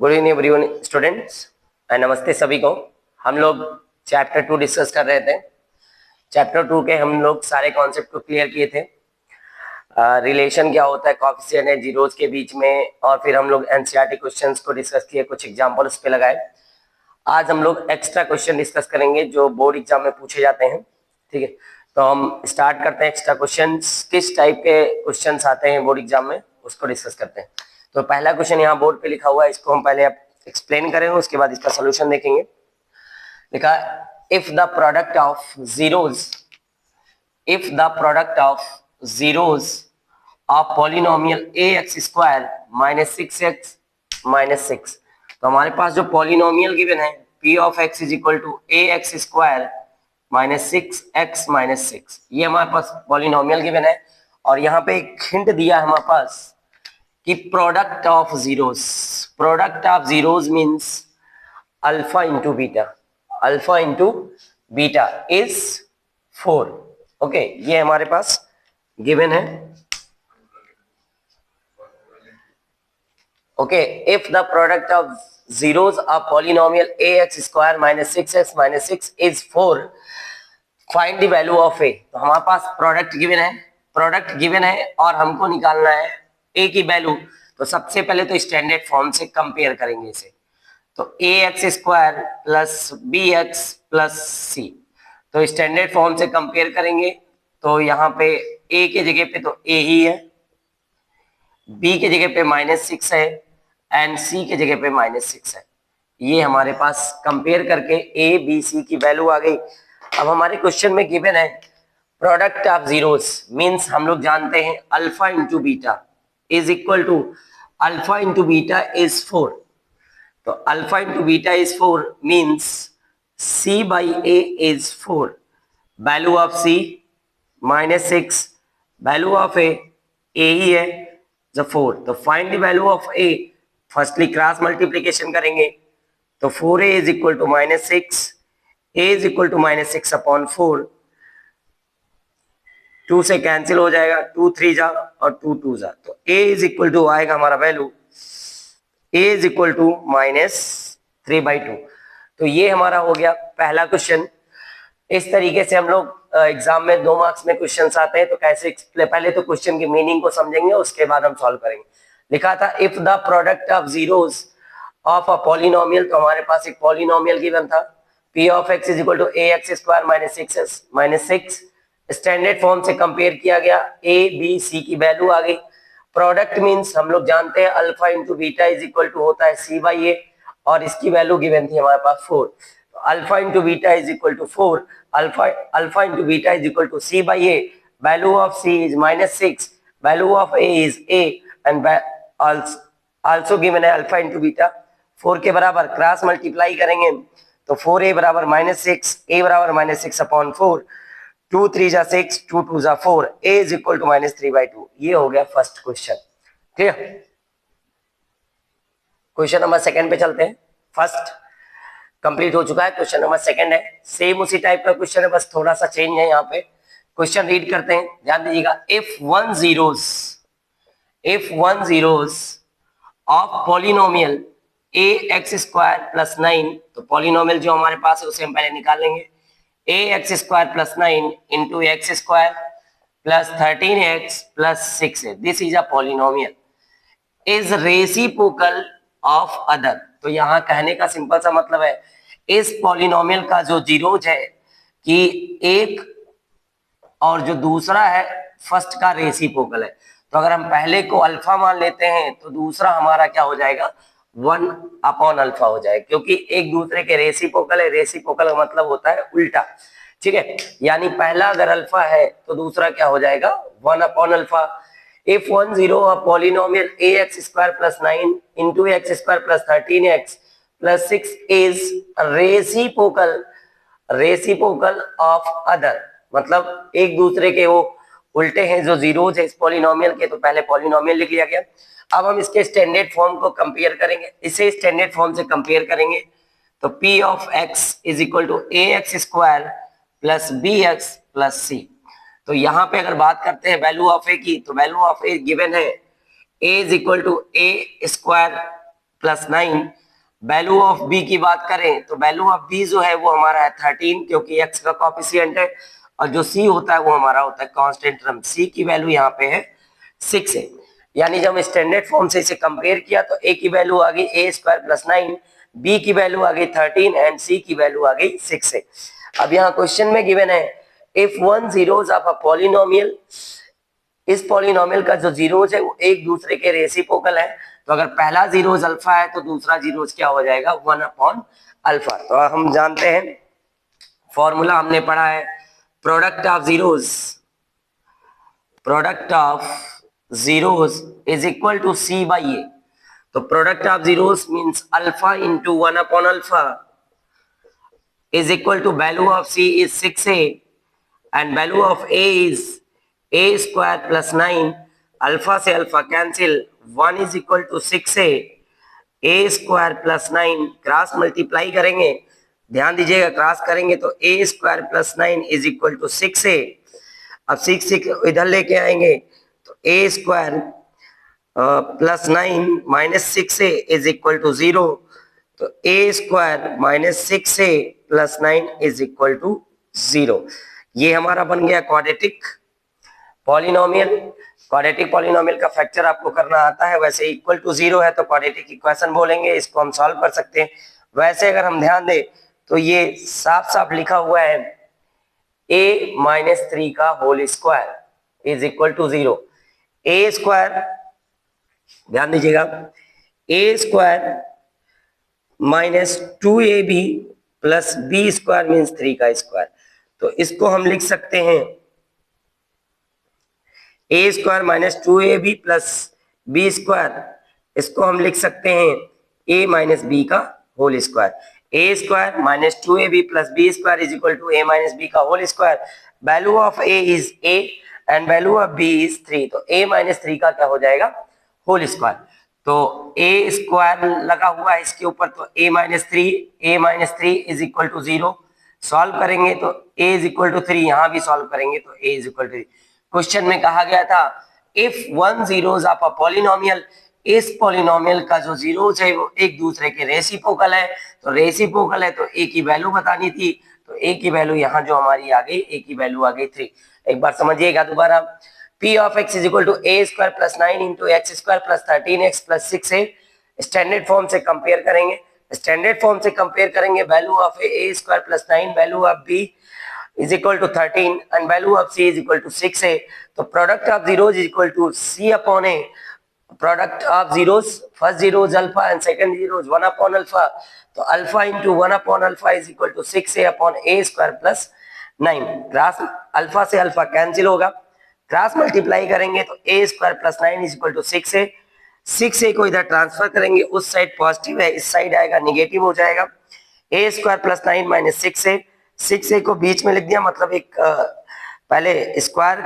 Good evening everyone students, नमस्ते सभी को। हम लोग चैप्टर 2 डिस्कस कर रहे थे। चैप्टर 2 के हम लोग सारे कॉन्सेप्ट को क्लियर किए थे। रिलेशन क्या होता है कोएफिशिएंट है जीरोस के बीच में, और फिर हम लोग एनसीईआरटी क्वेश्चंस को डिस्कस किए, कुछ एग्जांपल उस पे लगाए। आज हम लोग एक्स्ट्रा क्वेश्चन डिस्कस करेंगे जो बोर्ड एग्जाम में पूछे जाते हैं। ठीक है, तो हम स्टार्ट करते हैं। एक्स्ट्रा क्वेश्चंस किस टाइप के क्वेश्चंस आते हैं बोर्ड एग्जाम में, उसको डिस्कस करते हैं। तो पहला क्वेश्चन यहाँ बोर्ड पे लिखा हुआ है, इसको हम पहले एक्सप्लेन करेंगे, उसके बाद इसका सोल्यूशन देखेंगे। लिखा if the product of zeros of polynomial ax square minus 6x minus 6। तो हमारे पास जो पॉलिनोमियल गिवन है p of x is equal to ax square minus 6x minus 6, ये हमारे पास पॉलिनोमियल गिवन है। और यहाँ पे एक हिंट दिया है हमारे पास कि product of zeros means alpha into beta is 4। Okay, ये हमारे पास गिवन है। Okay, if the product of zeros of polynomial ax square minus 6x minus 6 is 4, find the value of a। तो हमारे पास प्रोडक्ट गिवन है और हमको निकालना है a की वैल्यू। तो सबसे पहले तो स्टैंडर्ड फॉर्म से कंपेयर करेंगे इसे। तो ax square plus bx plus c, तो स्टैंडर्ड फॉर्म से कंपेयर करेंगे। तो यहाँ पे a के जगह पे तो a ही है, b के जगह पे माइनस 6 है एंड c के जगह पे माइनस 6 है। ये हमारे पास कंपेयर करके a b c की वैल्यू आ गई। अब हमारे क्वेश्चन में गिवन है प्रोडक्ट ऑफ जीरोस मींस हम लोग जानते हैं alpha into beta is equal to alpha into beta is 4। तो alpha into beta is 4 means c by a is 4, value of c minus 6, value of a ही है जो 4। तो find the value of a, firstly cross multiplication करेंगे। तो 4a is equal to minus 6, a is equal to minus 6 upon 4, 2 से cancel हो जाएगा, 2 3 जा और 2 2 जा। तो a इज इक्वल टू आएगा हमारा value a is equal to minus 3/2। तो ये हमारा हो गया पहला क्वेश्चन। इस तरीके से हम लोग एग्जाम में 2 मार्क्स में क्वेश्चंस आते हैं। तो कैसे, पहले तो क्वेश्चन की मीनिंग को समझेंगे, उसके बाद हम सॉल्व करेंगे। लिखा था if the product of zeros of a polynomial, तो हमारे पास एक पॉलिनोमियल गिवन था p of x is equal to ax square minus 6x minus 6। Standard form से कंपेयर किया गया, a b c की वैल्यू आ गई। प्रोडक्ट मींस हम लोग जानते हैं alpha into beta is equal to होता है c बाई a, और इसकी वैल्यू गिवन थी हमारे पास 4। तो alpha into beta is equal to 4, alpha into beta is equal to c by a, value of c is minus 6, value of a is a and also given है alpha into beta 4 के बराबर। Cross multiply करेंगे तो 4a बराबर minus 6, a बराबर minus 6 upon 4, 2 3 जा 6, 2 2 जा 4, a is equal to minus 3/2। ये हो गया फर्स्ट क्वेश्चन। ठीक है, क्वेश्चन नंबर सेकंड पे चलते हैं। फर्स्ट कंप्लीट हो चुका है, क्वेश्चन नंबर सेकंड है। सेम उसी टाइप का क्वेश्चन है, बस थोड़ा सा चेंज है यहाँ पे। क्वेश्चन रीड करते हैं, ध्यान दीजिएगा। If one zeros of polynomial ax square plus 9, तो पॉलिनोमियल जो हमारे पास है उसे हम पहले निकाल लेंगे। ax square plus 9 into x square plus 13x plus 6 है, this is a polynomial is reciprocal of other. तो यहाँ कहने का सिंपल सा मतलब है इस पॉलिनोमियल का जो जीरोज है कि एक और जो दूसरा है फर्स्ट का रेसिप्रोकल है। तो अगर हम पहले को अल्फा मान लेते हैं तो दूसरा हमारा क्या हो जाएगा, 1 अपॉन अल्फा हो जाएगा, क्योंकि एक दूसरे के रेसिप्रोकल है। रेसिप्रोकल का मतलब होता है उल्टा। ठीक है, यानी पहला अगर अल्फा है तो दूसरा क्या हो जाएगा, 1 upon alpha. If 1 0 a polynomial ax square plus 9 into x square plus 13x plus 6 is reciprocal of other, मतलब एक दूसरे के वो उल्टे हैं जो जीरोज है इस पॉलिनोमियल के। तो पहले पॉलिनोमियल लिख लिया गया। अब हम इसके स्टैंडर्ड फॉर्म को कंपेयर करेंगे, इसे स्टैंडर्ड फॉर्म से कंपेयर करेंगे। तो p of x is equal to ax square plus bx plus c। तो यहाँ पे अगर बात करते हैं वैल्यू ऑफ ए की, तो वैल्यू ऑफ ए गिवन है a is equal to a square plus 9, value of b की बात करें तो वैल्यू ऑफ बी जो है वो हमारा है 13, क्योंकि एक्स का कॉफिशिएंट है, और जो सी होता है वो हमारा होता है कांस्टेंट टर्म। सी की वैल्यू यहाँ पे है 6 है। यानी जब स्टैंडर्ड फॉर्म से इसे कंपेयर किया तो ए की वैल्यू आ गई ए स्क्वायर प्लस 9, बी की वैल्यू आ गई 13 एंड सी की वैल्यू आ गई 6 है। अब यहाँ क्वेश्चन में गिवन है if one zeros of a polynomial, इस पॉलिनोमियल का जो जीरोज है वो एक दूसरे के रेसिप्रोकल है, तो अगर पहला जीरोज अल्फा है तो दूसरा जीरोज क्या हो जाएगा 1 अपॉन अल्फा। तो हम जानते हैं फॉर्मूला हमने पढ़ा है product of zeros is equal to c by a. तो product of zeros means alpha into 1 upon alpha is equal to value of C is 6a and value of A is a square plus 9, alpha से alpha cancel, 1 is equal to 6a, a square plus 9 cross multiply करेंगे, ध्यान दीजिएगा cross करेंगे तो a square plus 9 is equal to 6a। अब 6 इधर लेके आएंगे तो a square plus 9 minus 6a is equal to 0, तो a square minus 6a plus 9 is equal to 0। ये हमारा बन गया क्वाड्रेटिक पॉलिनोमियल। क्वाड्रेटिक पॉलिनोमियल का फैक्टर आपको करना आता है, वैसे इक्वल टू 0 है तो क्वाड्रेटिक इक्वेशन बोलेंगे, इसको हम सॉल्व कर सकते हैं। वैसे अगर हम ध्यान दें तो ये साफ साफ लिखा हुआ है a माइनस 3 का whole square is equal to 0। a square, ध्यान दीजिएगा, a square minus 2ab plus b square means 3 का स्क्वायर। तो इसको हम लिख सकते हैं a square minus 2ab plus b square, इसको हम लिख सकते हैं a माइनस बी का whole square. A square minus 2ab plus b square is equal to a minus b का whole square. Value of a is a and value of b is 3, तो a minus 3 का क्या हो जाएगा whole square. तो a square लगा हुआ है इसके ऊपर, तो a minus 3 is equal to 0। Solve करेंगे तो a इज इक्वल टू 3, यहां भी सॉल्व करेंगे तो a is equal to 3। Question में कहा गया था if one zeros of a polynomial, इस पॉलिनोमियल का जो जीरोज है वो एक दूसरे के रेसिप्रोकल है, तो रेसिप्रोकल है तो a की वैल्यू बतानी थी, तो a की वैल्यू यहाँ जो हमारी आ गई, a की वैल्यू आ गई 3। एक बार समझिएगा दोबारा, P of x is equal to a square plus 9 into x square plus 13x plus 6a। Standard form से कंपेयर करेंगे, स्टैंडर्ड फॉर्म से कंपेयर करेंगे value of a square plus 9, value of b is equal to 13 and value of c is equal to 6a। तो product of zeros is equal to c upon a। Product of zeros, first zeros alpha and second zeros 1 upon alpha, तो alpha into 1 upon alpha is equal to 6a upon a square plus 9। Cross alpha से alpha cancel होगा, cross multiply करेंगे तो a square plus 9 is equal to 6a। 6a को इधर transfer करेंगे, उस side positive है, इस साइड आएगा निगेटिव हो जाएगा। a square plus 9 minus 6a को बीच में लिख दिया, मतलब एक पहले स्क्वायर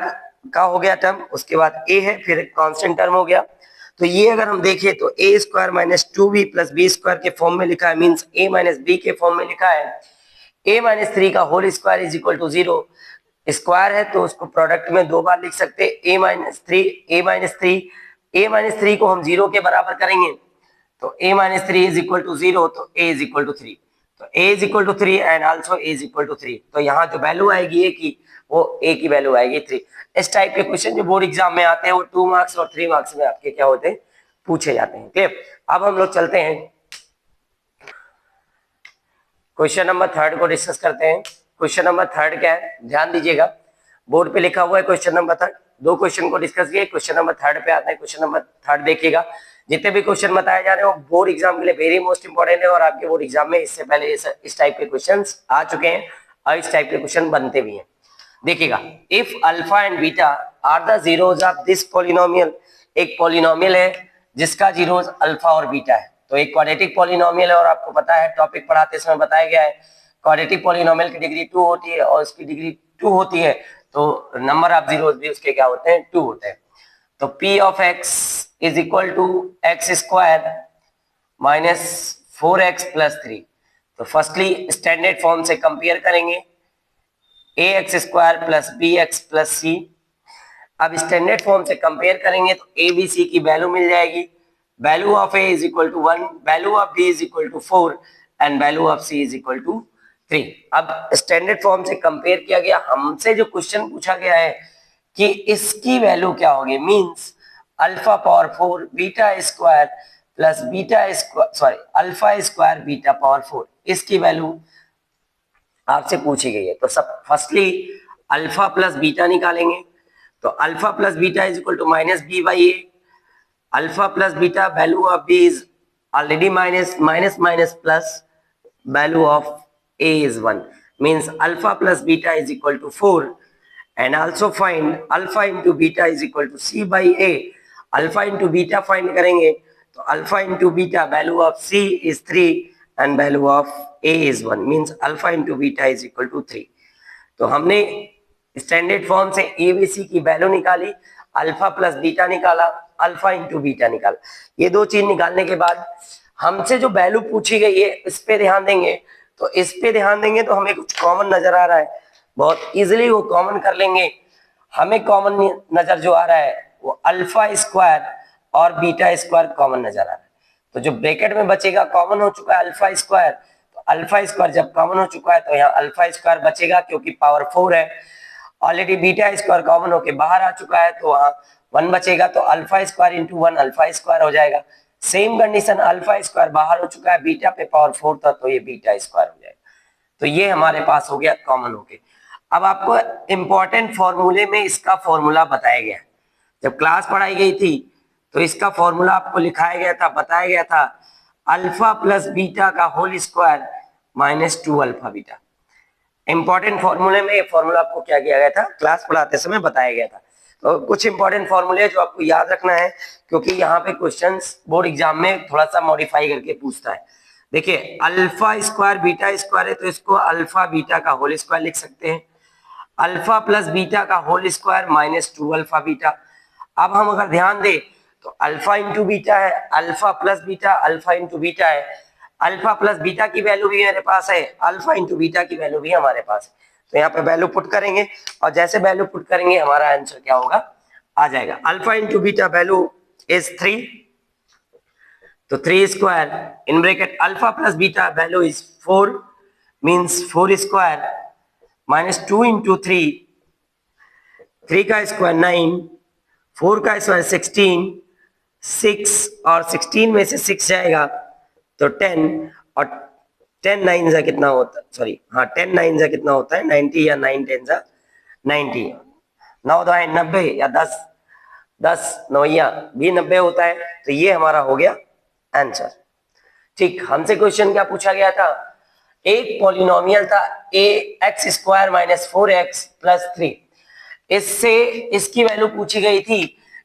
का हो गया टर्म, उसके बाद a है, फिर एक कांस्टेंट टर्म हो गया। तो ये अगर हम देखें तो a स्क्वायर माइनस 2b प्लस बी स्क्वायर के फॉर्म में लिखा है, मीन्स a माइनस बी के फॉर्म में लिखा है। a माइनस 3 का whole square is equal to 0। Square है तो उसको प्रोडक्ट में दो बार लिख सकते हैं, a माइनस 3 को हम 0 के बराबर करेंगे तो a minus 3 is equal to 0, तो a इज इक्वल टू 3, तो a is equal to 3 and also a is equal to 3। तो यहाँ जो वैल्यू आएगी a की, वो a की वैल्यू आएगी 3। इस टाइप के क्वेश्चन जो बोर्ड एग्जाम में आते हैं वो 2 मार्क्स और 3 मार्क्स में आपके क्या होते हैं, पूछे जाते हैं। क्लियर? अब हम लोग चलते हैं क्वेश्चन नंबर 3 को डिस्कस करते हैं। क्वेश्चन नंबर 3 क्या है, ध्यान दीजिएगा, बोर्ड पे लिखा हुआ है क्वेश्चन नंबर 3। दो क्वेश्चन को डिस्कस किए, क्वेश्चन नंबर 3 पे आते हैं। क्वेश्चन नंबर 3 देखिएगा, जितने भी क्वेश्चन बताए जा रहे हो बोर्ड एग्जाम के लिए वेरी मोस्ट इंपोर्टेंट है, और आपके बोर्ड एग्जाम में इससे पहले इस टाइप के क्वेश्चन आ चुके हैं और इस टाइप के क्वेश्चन बनते भी हैं। देखिएगा, if alpha and beta are the zeros of this polynomial, एक पॉलिनोमियल है जिसका जीरोज अल्फा और बीटा है, तो एक क्वाड्रेटिक पॉलिनोमियल है, और आपको पता है टॉपिक पढ़ाते समय बताया गया है क्वाड्रेटिक पॉलिनोमियल की डिग्री 2 होती है और उसकी डिग्री 2 होती है, तो नंबर ऑफ जीरोज भी उसके क्या होते हैं, 2 होते हैं। तो p of x is equal to x square minus 4x plus 3। तो फर्स्टली स्टैंडर्ड फॉर्म से कंपेयर करेंगे ax square plus bx plus c। अब स्टैंडर्ड फॉर्म से कंपेयर करेंगे तो a b c की वैल्यू मिल जाएगी, value of a is equal to 1, value of b is equal to 4 and value of c is equal to 3। अब standard form से compare किया गया, हमसे जो क्वेश्चन पूछा गया है कि इसकी वैल्यू क्या होगी, means alpha power 4 beta square plus beta square, sorry alpha square beta power 4, इसकी वैल्यू आपसे पूछी गई है। तो सब फर्स्टली अल्फा प्लस बीटा निकालेंगे, तो alpha plus beta is equal to minus b by a, alpha plus beta value of b is already minus minus minus plus value of a is 1, means alpha plus beta is equal to 4 and also find alpha into beta is equal to c by a, alpha into beta find करेंगे तो alpha into beta value of c is 3 and value of a is 1, means alpha into beta is equal to 3। तो हमने standard form से abc की value निकाली, alpha plus beta निकाला, alpha into beta निकाला। ये दो चीज निकालने के बाद हमसे जो वैल्यू पूछी गई है इस पे ध्यान देंगे, तो इस पे ध्यान देंगे तो हमें कुछ कॉमन नजर आ रहा है, बहुत इजीली वो कॉमन कर लेंगे। हमें कॉमन नजर जो आ रहा है वो अल्फा स्क्वायर और बीटा स्क्वायर कॉमन नजर आ रहा है। तो जो ब्रैकेट में बचेगा कॉमन हो चुका है अल्फा स्क्वायर, तो अल्फा स्क्वायर जब कॉमन हो चुका है तो यहाँ अल्फा स्क्वायर बचेगा क्योंकि पावर 4 है। ऑलरेडी बीटा स्क्वायर कॉमन होके बाहर आ चुका है तो वहाँ 1 बचेगा, तो alpha square into 1 alpha square हो जाएगा। सेम कंडीशन अल्फा स्क्वायर बाहर हो चुका है, बीटा पे पावर 4 था तो ये बीटा स्क्वायर हो जाएगा। तो ये हमारे पास हो गया कॉमन होके। अब आपको इंपॉर्टेंट फॉर्मूले में इसका फॉर्मूला बताया गया, जब क्लास पढ़ाई गई थी तो इसका फॉर्मूला आपको लिखाया गया था, बताया गया था अल्फा प्लस बीटा का whole square minus 2 alpha beta. Important फॉर्मूले में ये फॉर्मूला आपको क्या किया गया था, क्लास पढ़ाते समय बताया गया था। तो कुछ इंपॉर्टेंट फॉर्मूले जो आपको याद रखना है क्योंकि यहाँ पे क्वेश्चंस बोर्ड एग्जाम में थोड़ा सा मॉडिफाई करके पूछता है। देखिए अल्फा स्क्वायर बीटा स्क्वायर है तो इसको अल्फा बीटा का होल स्क्वायर लिख सकते हैं, अल्फा प्लस बीटा का whole square minus 2 alpha beta. अब हम अगर ध्यान दें तो अल्फा इंटू बीटा है, alpha plus beta, alpha into beta है, अल्फा प्लस बीटा की वैल्यू भी मेरे पास है, अल्फा इंटू बीटा की वैल्यू भी हमारे पास है। तो यहाँ पे वैल्यू पुट करेंगे और जैसे वैल्यू पुट करेंगे हमारा आंसर क्या होगा, आ जाएगा। Alpha into beta value is 3, तो 3 square in bracket alpha plus beta value is 4, means 4 square minus 2 into 3, 3 का स्क्वायर 9, 4 का स्क्वायर 16, 6 और 16 में से 6 जाएगा तो 10, और 10 9 जा कितना होता है, सॉरी हाँ 10 9 जा कितना होता है 90, या 9 10 जा 90, 9 दो 90 या 10 10 9 भी 90 होता है। तो ये हमारा हो गया आंसर। ठीक, हमसे क्वेश्चन क्या पूछा गया था, एक पॉलिनोमियल था a x square minus 4x plus 3, इससे इसकी वैल्यू पूछी गई थी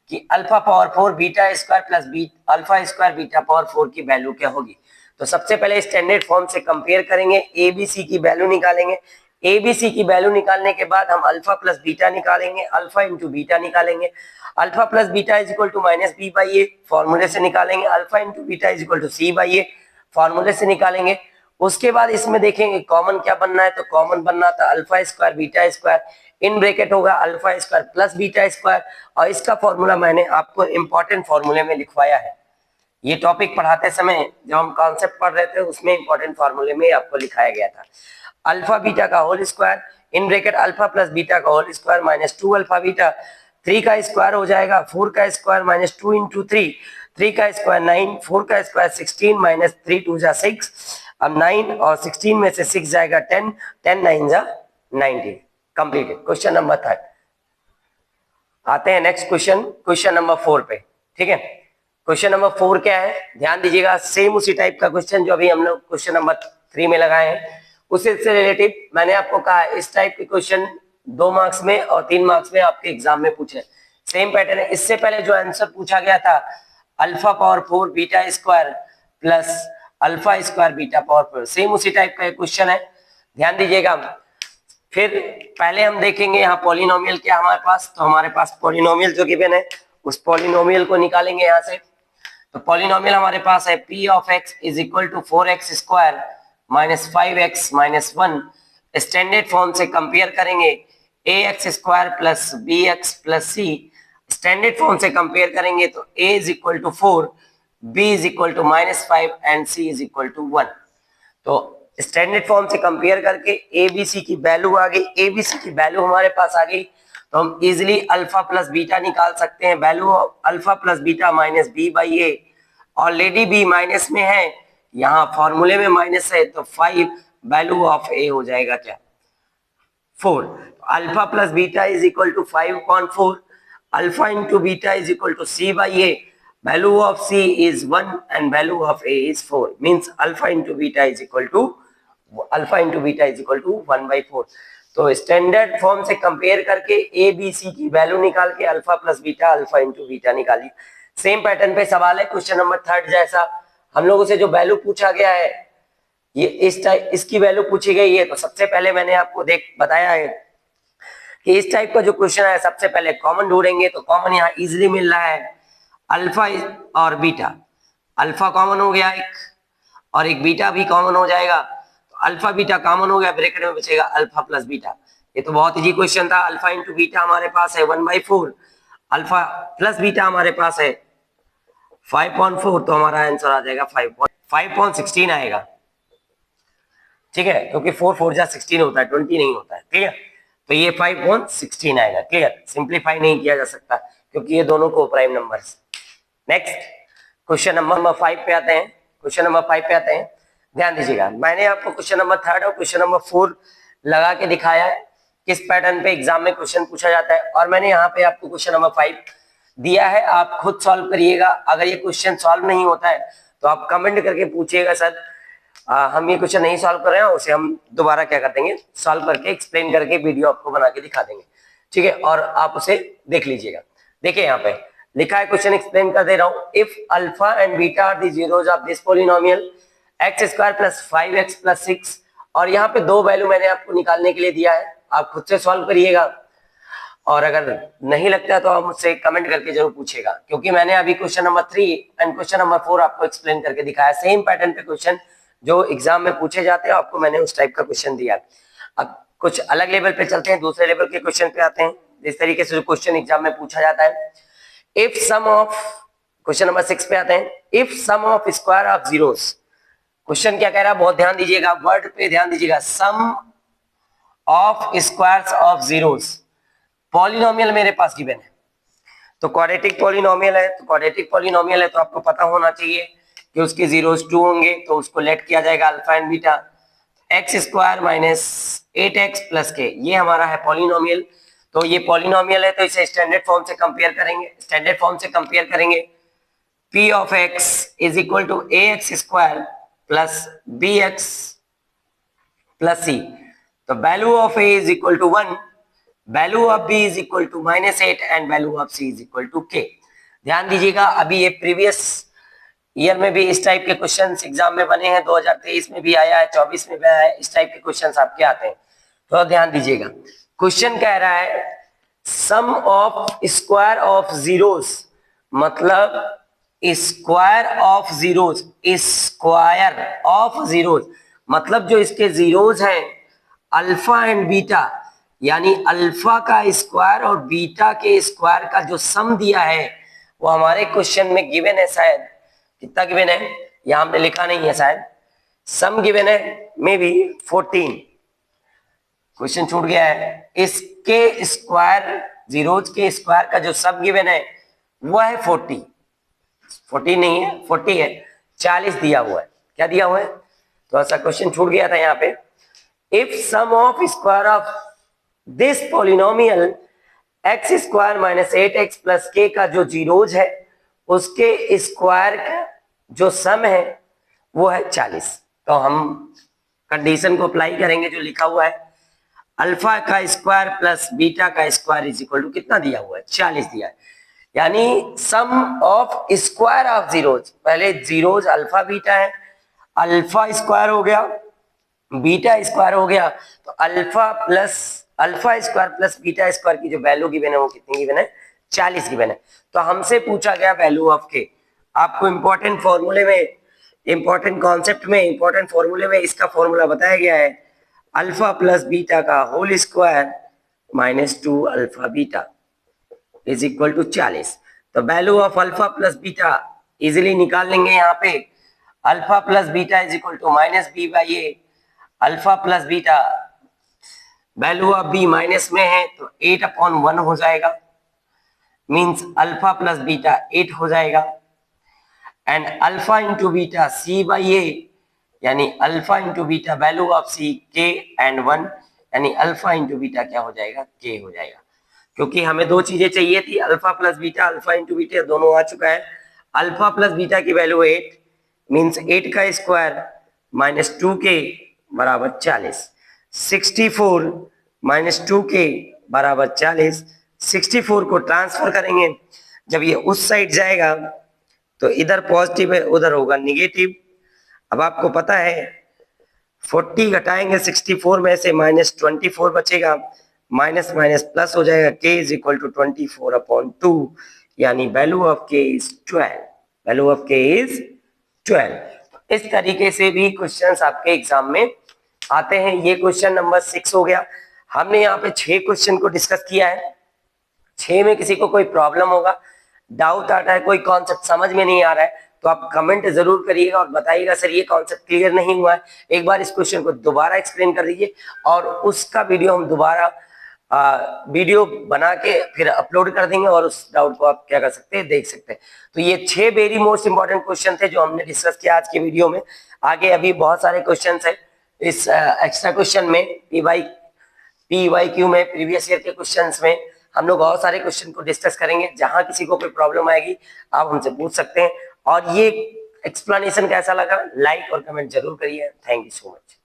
कि alpha power 4 beta square plus alpha square beta power 4 की वैल्यू क्या होगी। तो सबसे पहले स्टैंडर्ड फॉर्म से कंपेयर करेंगे, एबीसी की वैल्यू निकालेंगे, एबीसी की वैल्यू निकालने के बाद हम अल्फा प्लस बीटा निकालेंगे, अल्फा इंटू बीटा निकालेंगे, alpha plus beta is equal to minus b by a फॉर्मूले से निकालेंगे, alpha into beta is equal to c by a फॉर्मूले से निकालेंगे। उसके बाद इसमें देखेंगे कॉमन क्या बनना है, तो कॉमन बनना था alpha square beta square, in bracket होगा alpha square plus beta square, और इसका फॉर्मूला मैंने आपको इंपॉर्टेंट फॉर्मूले में लिखवाया है। ये टॉपिक पढ़ाते समय जब हम कॉन्सेप्ट पढ़ रहे थे उसमें इंपॉर्टेंट फॉर्मूले में आपको लिखाया गया था, अल्फा बीटा का whole square in bracket alpha plus beta का whole square minus 2 alpha beta, 3 का स्क्वायर हो जाएगा 4 का स्क्वायर माइनस 2 इंटू 3, 3 का स्क्वायर 9, 4 का स्क्वायर 16 माइनस 3 2 जा 6, अब 9 और 16 में से 6 जाएगा 10, 10 9 जा 90। कंप्लीटेड। क्वेश्चन नंबर 3 आते हैं नेक्स्ट क्वेश्चन, क्वेश्चन नंबर 4 पे। ठीक है, क्वेश्चन नंबर 4 क्या है, ध्यान दीजिएगा, सेम उसी टाइप का क्वेश्चन जो अभी हम लोग क्वेश्चन नंबर 3 में लगाए हैं उसी से रिलेटिव। मैंने आपको कहा इस टाइप के क्वेश्चन 2 मार्क्स में और 3 मार्क्स में आपके एग्जाम में पूछे, सेम पैटर्न है। इससे पहले जो आंसर पूछा गया था alpha power 4 beta square plus alpha square beta power 4, same उसी टाइप का क्वेश्चन है, ध्यान दीजिएगा। फिर पहले हम देखेंगे यहाँ पॉलिनोमियल क्या हमारे पास, तो हमारे पास पॉलिनोमियल जो गिवन है उस पॉलिनोमियल को निकालेंगे यहाँ से। तो पॉलिनोमियल हमारे पास है p of x is equal to 4x square minus 5x minus 1, standard form से कंपेयर करेंगे a x square plus b x plus c, standard form से कंपेयर करेंगे तो a is equal to 4, b is equal to -5 and c is equal to 1। तो standard form से compare करके A B C की value आ गई, A B C की वैल्यू हमारे पास आ गई, तो हम इजिली अल्फा प्लस बीटा निकाल सकते हैं। Value of alpha plus beta minus b by a, already b minus में है, यहाँ फॉर्मूले में माइनस है, तो 5 वैल्यू ऑफ ए हो जाएगा क्या 4। Alpha plus beta is equal to 5/4, alpha into beta is equal to c by a, value of c is 1 and value of a is 4, means alpha into beta is equal to 1/4। तो standard form से compare करके A B C की value निकाल के alpha plus beta alpha into beta निकाली। Same pattern पे सवाल है क्वेश्चन नंबर 3 जैसा, हम लोगों से जो वैल्यू पूछा गया है ये इस टाइप, इसकी वैल्यू पूछी गई है। तो सबसे पहले मैंने आपको बताया है कि इस टाइप का जो क्वेश्चन है सबसे पहले कॉमन ढूंढेंगे, तो कॉमन यहाँ इजिली मिल रहा है अल्फा और बीटा, अल्फा कॉमन हो गया एक और एक बीटा भी कॉमन हो जाएगा, तो अल्फा बीटा कॉमन हो गया, ब्रैकेट में बचेगा अल्फा प्लस बीटा। ये तो बहुत इजी क्वेश्चन था। अल्फा इंटू बीटा हमारे पास है 1/4, अल्फा प्लस बीटा हमारे पास है 5/4, तो हमारा आंसर आ जाएगा 5.16 आएगा। ठीक है, क्योंकि 4 जा 16 होता है, 20 नहीं होता है। ठीक है, तो ये 5.16 आएगा। क्लियर, सिंप्लीफाई नहीं किया जा सकता क्योंकि ये दोनों को prime numbers. Next question number 5 पे आते हैं। क्वेश्चन नंबर 5 पे आते हैं, ध्यान दीजिएगा। मैंने आपको क्वेश्चन नंबर 3 और क्वेश्चन नंबर 4 लगा के दिखाया है किस पैटर्न पे एग्जाम में क्वेश्चन पूछा जाता है, और मैंने यहाँ पे आपको क्वेश्चन नंबर 5 दिया है, आप खुद सॉल्व करिएगा। अगर ये क्वेश्चन सॉल्व नहीं होता है तो आप कमेंट करके पूछिएगा सर हम ये क्वेश्चन नहीं सॉल्व कर रहे हैं, उसे हम दोबारा क्या कर देंगे सॉल्व करके एक्सप्लेन करके वीडियो आपको बना के दिखा देंगे। ठीक है, और आप उसे देख लीजिएगा। देखिए यहाँ पे लिखा है, क्वेश्चन एक्सप्लेन कर दे रहा हूं। If alpha and beta are the zeros of this polynomial x² + 5x + 6, और यहाँ पे दो वैल्यू मैंने आपको निकालने के लिए दिया है, आप खुद से सॉल्व करिएगा, और अगर नहीं लगता तो आप मुझसे कमेंट करके जरूर पूछेगा, क्योंकि मैंने अभी question number 3 and question number 4 आपको एक्सप्लेन करके दिखाया। सेम पैटर्न पे क्वेश्चन जो एग्जाम में पूछे जाते हैं आपको मैंने उस टाइप का क्वेश्चन दिया। अब कुछ अलग लेवल पे चलते हैं, दूसरे लेवल के क्वेश्चन पे आते हैं, जिस तरीके से जो क्वेश्चन एग्जाम में पूछा जाता है। If sum of, question number 6 पे आते हैं, if sum of square of zeros, question क्या कह रहा है बहुत ध्यान दीजिएगा, वर्ड पे ध्यान दीजिएगा। Sum of squares of zeros, polynomial मेरे पास गिवन है, तो क्वाड्रेटिक पॉलिनोमियल है, तो क्वाड्रेटिक पॉलिनोमियल है तो आपको पता होना चाहिए कि उसके जीरोस 2 होंगे, तो उसको लेट किया जाएगा alpha and beta. x² - 8x + k, ये हमारा है पॉलिनोमियल। तो ये पॉलिनोमियल है तो इसे स्टैंडर्ड फॉर्म से कंपेयर करेंगे। स्टैंडर्ड फॉर्म से कंपेयर करेंगे, p of x is equal to ax² plus bx plus c, तो value of a is equal to 1, value of b is equal to -8 and value of c is equal to k। ध्यान दीजिएगा, अभी ये previous year में भी इस type के questions exam में बने हैं, 2023 में भी आया है, 24 में भी आया है, इस टाइप के क्वेश्चंस आपके आते हैं, तो ध्यान दीजिएगा। क्वेश्चन कह रहा है सम ऑफ स्क्वायर ऑफ जीरोस, मतलब square of zeros, square of zeros मतलब जो इसके जीरोस हैं अल्फा एंड बीटा, यानी अल्फा का स्क्वायर और बीटा के स्क्वायर का जो सम दिया है वो हमारे क्वेश्चन में गिवन है। शायद कितना गिवन है यहाँ हमने लिखा नहीं है, शायद सम गिवन है मे बी 14, क्वेश्चन छूट गया है। इसके स्क्वायर, जीरोज के स्क्वायर का जो सब गिवन है वो है 40 नहीं है 40 है, 40 दिया हुआ है। क्या दिया हुआ है, तो ऐसा क्वेश्चन छूट गया था यहाँ पे। If sum of square of this polynomial x² - 8x + k का जो जीरोज है उसके स्क्वायर का जो सम है वो है 40, तो हम कंडीशन को अप्लाई करेंगे जो लिखा हुआ है, अल्फा का स्क्वायर प्लस बीटा का स्क्वायर इज इक्वल टू कितना दिया हुआ है 40 दिया है, यानी सम ऑफ स्क्वायर ऑफ जीरोज, पहले जीरोज अल्फा बीटा है, अल्फा स्क्वायर हो गया बीटा स्क्वायर हो गया, तो alpha square plus beta square की जो वैल्यू गिवन है वो कितनी गिवन है 40 गिवन है। तो हमसे पूछा गया वैल्यू ऑफ के, आपको इंपॉर्टेंट फॉर्मूले में, इंपॉर्टेंट कॉन्सेप्ट में, इंपॉर्टेंट फॉर्मूले में इसका फॉर्मूला बताया गया है, अल्फा प्लस बीटा का whole square -2 alpha beta is equal to 40। तो value of alpha plus beta easily निकाल लेंगे यहाँ पे alpha plus beta is equal to minus b by a. Alpha plus beta value of b minus में है तो 8/1 हो जाएगा, मींस अल्फा प्लस बीटा 8 हो जाएगा। And alpha into beta c by a, यानी alpha into beta value of c के and 1, यानी अल्फा इंटू बीटा क्या हो जाएगा, के हो जाएगा। क्योंकि हमें दो चीजें चाहिए थी, alpha plus beta, alpha into beta दोनों आ चुका है। अल्फा प्लस बीटा की वैल्यू 8 मींस 8 का स्क्वायर माइनस 2k बराबर 40। 64 माइनस 2k बराबर 40। 64 को ट्रांसफर करेंगे, जब ये उस साइड जाएगा तो इधर पॉजिटिव है उधर होगा निगेटिव। अब आपको पता है 40 घटाएंगे 64 में से माइनस 24 बचेगा, माइनस माइनस प्लस हो जाएगा, k इज इक्वल टू 24/2, यानी value of k is 12। Value of k is 12। इस तरीके से भी क्वेश्चंस आपके एग्जाम में आते हैं। ये क्वेश्चन नंबर 6 हो गया। हमने यहाँ पे 6 क्वेश्चन को डिस्कस किया है। 6 में किसी को कोई प्रॉब्लम होगा, डाउट आता है, कोई कॉन्सेप्ट समझ में नहीं आ रहा है, तो आप कमेंट जरूर करिएगा और बताइएगा सर ये कॉन्सेप्ट क्लियर नहीं हुआ है, एक बार इस क्वेश्चन को दोबारा एक्सप्लेन कर दीजिए, और उसका वीडियो हम दोबारा वीडियो बना के फिर अपलोड कर देंगे और उस डाउट को आप क्या कर सकते हैं, देख सकते हैं। तो ये 6 वेरी मोस्ट इंपॉर्टेंट क्वेश्चन थे जो हमने डिस्कस किया आज के वीडियो में। आगे अभी बहुत सारे क्वेश्चन है इस एक्स्ट्रा क्वेश्चन में, PYQ में, प्रीवियस ईयर के क्वेश्चंस में हम लोग बहुत सारे क्वेश्चन को डिस्कस करेंगे। जहां किसी को कोई प्रॉब्लम आएगी आप हमसे पूछ सकते हैं। और ये एक्सप्लेनेशन कैसा लगा, लाइक और कमेंट जरूर करिए। Thank you so much.